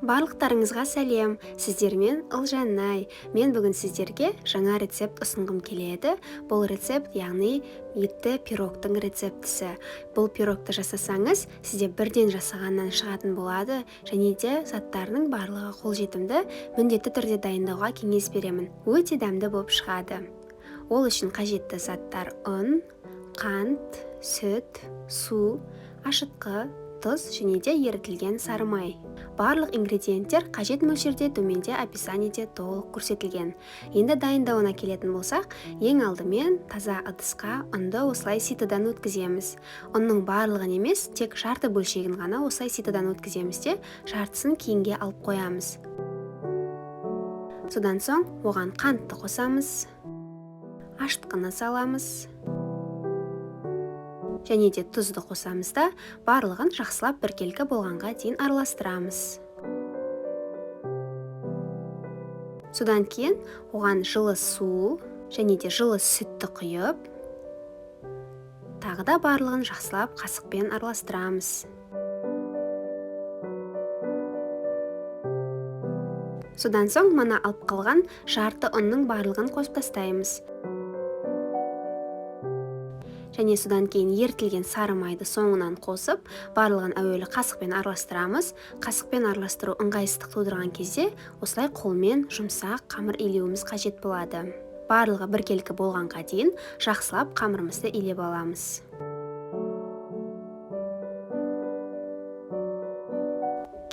Барлықтарыңызға сәлем, сіздермен Ылжанай. Мен бүгін сіздерге жаңа рецепт ұсынғым келеді. Бұл рецепт, яғни етті пирогтың рецептісі. Бұл пирогты жасасаңыз, сізде бірден жасағаннан шығатын болады, және де заттарының барлығы қолжетімді, міндетті түрде дайындауға кеңес беремін. Өте дәмді болып шығады. Ол үшін қажетті заттар: ұн, қант, сүт, су, ашытқы, тұз және де ерітілген сары май. Барлық ингредиенттер қажет мөлшерде төменде описаниеде толық көрсетілген. Енді дайындауына келетін болсақ, ең алдымен таза ыдысқа ұнды осылай ситыдан өткіземіз. Ұнның барлығын емес, тек жарты бөлшегін ғана осылай ситыдан өткіземіз де, жартысын кейінге алып қоямыз. Содан соң оған қантты қосамыз, ашытқыны саламыз, және де тұзды қосамыз да, барлығын жақсылап біркелкі болғанға дейін араластырамыз. Содан кейін оған жылы су және де жылы сүтті құйып, тағы да барлығын жақсылап қасықпен араластырамыз. Содан соң мына алып қалған жарты ұнның барлығын қосып тастаймыз. Және содан кейін ерітілген сары майды соңынан қосып, барлығын әуелі қасықпен араластырамыз. Қасықпен араластыру ыңғайсыздық тудырған кезде осылай қолмен жұмсақ қамыр илеуіміз қажет болады. Барлығы біркелкі болғанға дейін жақсылап қамырымызды илеп аламыз.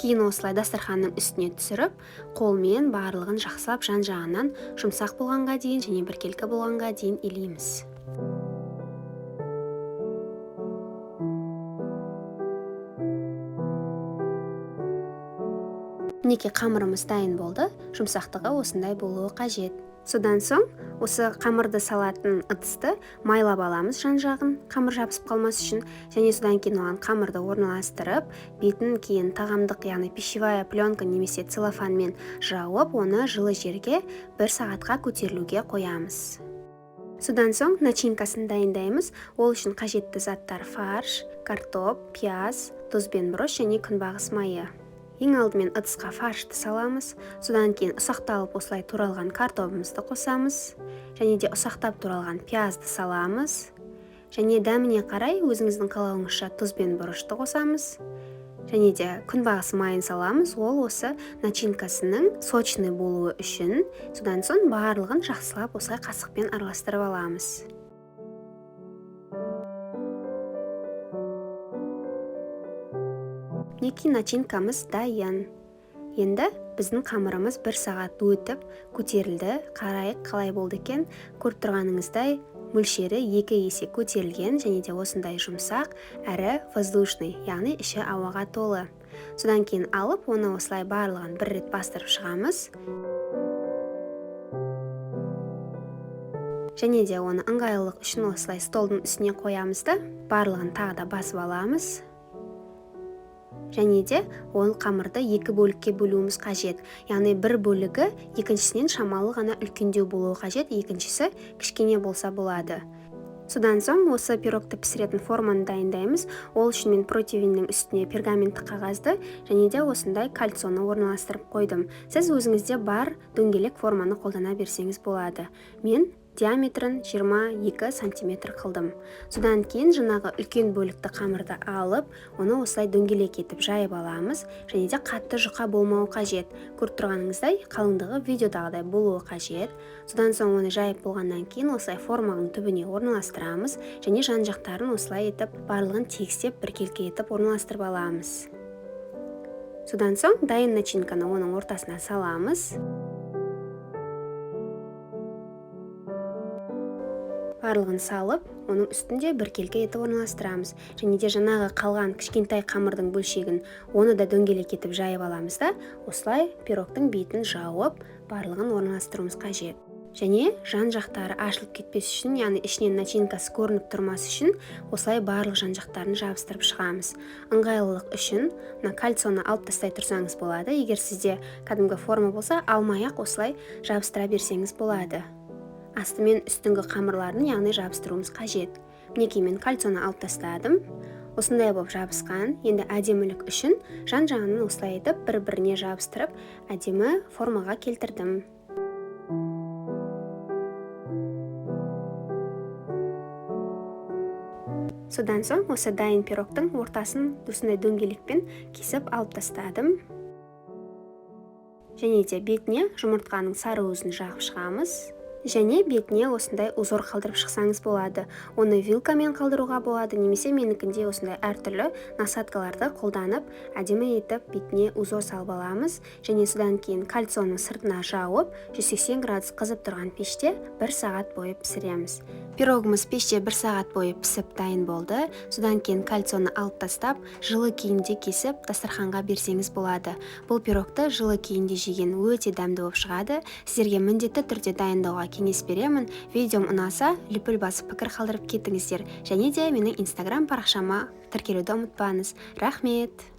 Кейін осылай дастарханның үстіне түсіріп, қолмен барлығын жақсылап жан-жағынан жұмсақ болғанға дейін және біркелкі болғанға дейін илейміз. Мінекей қамырымыз дайын болды, жұмсақтығы осындай болуы қажет. Содан соң осы қамырды салатын ыдысты майлап аламыз жан-жағын, қамыр жабысып қалмас үшін, және содан кейін оған қамырды орналастырып, бетін кейін тағамдық, яғни пищевая пленка немесе целлофанмен жауып, оны жылы жерге 1 сағатқа көтерілуге қоямыз. Содан соң начинкасын дайындаймыз. Ол үшін қажетті заттар: фарш, картоп, пияз, тұз бен бұрыш және күнбағыс майы. Ең алдымен ыдысқа фаршты саламыз, содан кейін ұсақталып осылай туралған картопымызды қосамыз, және де ұсақтап туралған пиязды саламыз, және дәміне қарай өзіңіздің қалауыңызша тұз бен бұрышты қосамыз, және де күнбағыс майын саламыз. Ол осы начинкасының сочный болуы үшін. Содан соң барлығын жақсылап осылай қасықпен араластырып аламыз. Мінекей начинкамыз дайын. Енді біздің қамырымыз 1 сағат өтіп көтерілді. Қарайық қалай болды екен. Көріп тұрғаныңыздай мөлшері 2 есе көтерілген, және де осындай жұмсақ әрі воздушный, яғни іші ауаға толы. Содан кейін алып, оны осылай барлығын бір рет бастырып шығамыз. Және де оны ыңғайлылық үшін осылай столдың үстіне қоямыз да, барлығын тағы да басып аламыз. Және де ол қамырды 2 бөлікке бөлуіміз қажет. Яғни бір бөлігі екіншісінен шамалы ғана үлкендеу болуы қажет, екіншісі кішкене болса болады. Содан соң осы пирогты пісіретін форманы дайындаймыз. Ол үшін мен противеннің үстіне пергаменттік қағазды және де осындай кольцоны орналастырып қойдым. Сіз өзіңізде бар дөңгелек форманы қолдана берсеңіз болады. Мен диаметрін 22 сантиметр қылдым. Содан кейін жаңағы үлкен бөлікті қамырды алып, оны осылай дөңгелек етіп жайып аламыз, және де қатты жұқа болмауы қажет. Көріп тұрғаныңыздай қалыңдығы видеодағыдай болуы қажет. Содан соң оны жайып болғаннан кейін осылай форманың түбіне орналастырамыз, және жан-жақтарын осылай етіп барлығын тегістеп біркелкі етіп орналастырып аламыз. Содан соң дайын начинканы оның ортасына саламыз. Барлығын салып, оның үстінде біркелкі етіп орналастырамыз. Және де жаңағы қалған кішкентай қамырдың бөлшегін оны да дөңгелек етіп жайып аламыз да, осылай пирогтың бетін жауып, барлығын орналастыруымыз қажет. Және жан-жақтары ашылып кетпес үшін, яғни ішінен начинкасы көрініп тұрмас үшін, осылай барлық жан-жақтарын жабыстырып шығамыз. Ыңғайлылық үшін мына кольцоны алып тастай тұрсаңыз болады. Егер сізде кәдімгі форма болса, алмай-ақ осылай жабыстыра берсеңіз болады. Асты мен үстіңгі қамырларын, яғни жабыстыруымыз қажет. Мінекей мен кольцоны алып тастадым. осындай болып жабысқан. Енді әдемілік үшін жан-жағын осылай етіп бір-біріне жабыстырып әдемі формаға келтірдім. Содан соң осы дайын пирогтың ортасын осындай дөңгелекпен кесіп алып тастадым. Және де бетіне жұмыртқаның сары уызын жағып шығамыз. Және бетіне осындай узор қалдырып шықсаңыз болады. Оны вилкамен қалдыруға болады, немесе менікінде осындай әртүрлі насадкаларды қолданып, әдемі етіп бетіне узор салып аламыз. Және содан кейін кальцоны сыртына жауып, 180 градус қызып тұрған пеште 1 сағат бойы пісіреміз. Пирогымыз пеште 1 сағат бойы пісіп дайын болды. Содан кейін кальцоны алып тастап, жылы күйінде кесіп дастарханға берсеңіз болады. Бұл пирогты жылы күйінде жеген өте дәмді болып шығады. Сіздерге міндетті түрде дайындауға кеңес беремін. Видеом ұнаса, лүпіл басып пікір қалдырып кетіңіздер. Және де менің инстаграм парақшама тіркелуді ұмытпаңыз. Рахмет!